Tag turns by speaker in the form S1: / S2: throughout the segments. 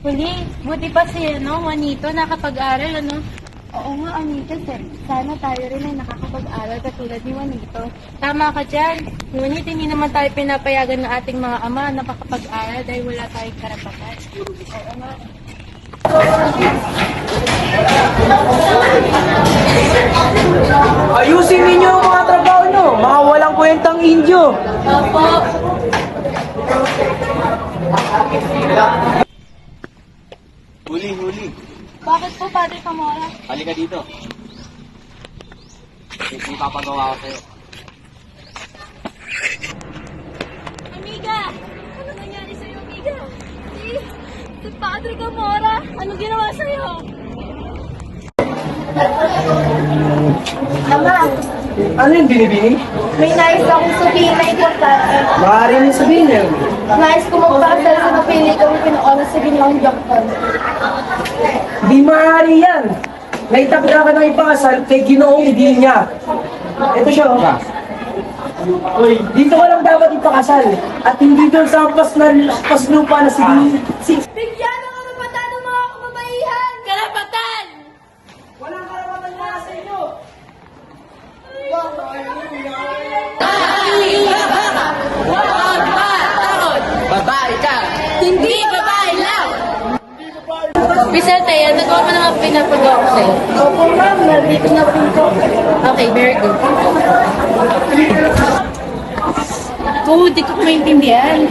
S1: Huli, buti pa si Juanito nakapag-aral, ano?
S2: Oo nga, Anita, sana tayo rin ay nakakapag-aral katulad ni Juanito.
S1: Tama ka dyan. Ngunit hindi naman tayo pinapayagan ng ating mga ama na makapag-aral dahil wala tayong karapatan.
S2: Oo nga.
S3: Ayusin ninyo ang mga trabaho nyo, mga walang kwentang Indyo.
S1: Opo.
S4: Huli.
S2: Bakit po, Padre Camora?
S4: Halika dito. May papagawa ko sa'yo.
S2: Amiga! Ano nangyari sa'yo, amiga? Si Padre Camora, ano ginawa sa'yo? Ama,
S3: Ano yung binibini?
S2: may nais akong sabihin na importante.
S3: Maaari mo sabihin yun.
S2: Nais ko magpakasal sa napili kong pinuono sa ginawang doktor.
S3: Di maaari yan. Naitapda ka ng ipakasal kay Ginoong hindi niya. Ito siya, oh. Uy, dito ka lang dapat ipakasal. At hindi doon sa paslupa na si...
S2: Bigyan ng karapatan ng mga kababaihan! Karapatan!
S3: Walang karapatan nga sa inyo.
S4: Babae ka!
S1: Hindi babae lang! Vicente, yan. Nagawa mo naman pinapagawa ko sa'yo.
S2: Opo, ma'am, nandito na po ito.
S1: Okay, very good. Oo, di ko maintindihan.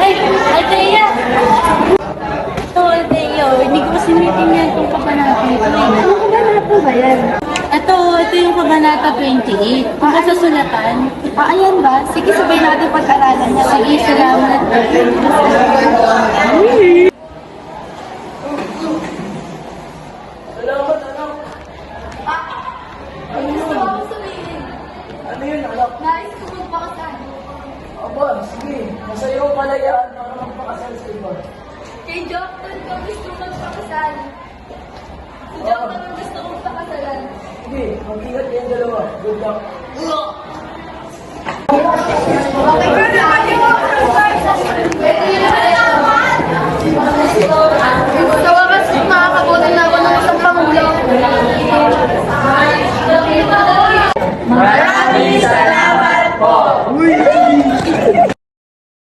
S2: Ay, Althea!
S1: Ito, Teo, hindi ko kasi maintindihan itong kabanata ito.
S2: Ano ka ba na po ba yan?
S1: Ito yung kabanata 28. Kung sa sulatan,
S2: Ayan ba? Sige, sabay natin pag-aralan niya.
S1: sige, salamat.
S3: Salamat, anak. Ano yun, anak?
S2: Nais ko magpakasal.
S3: Aba, sige. Masaya ko palayaan para magpakasal sa iba.
S2: Kay Jokton ko gusto magpakasal. Si Jokton ang gusto kong pakasalan.
S3: Sige, mag-ingat kayong dalawa. Good luck.
S2: Okay,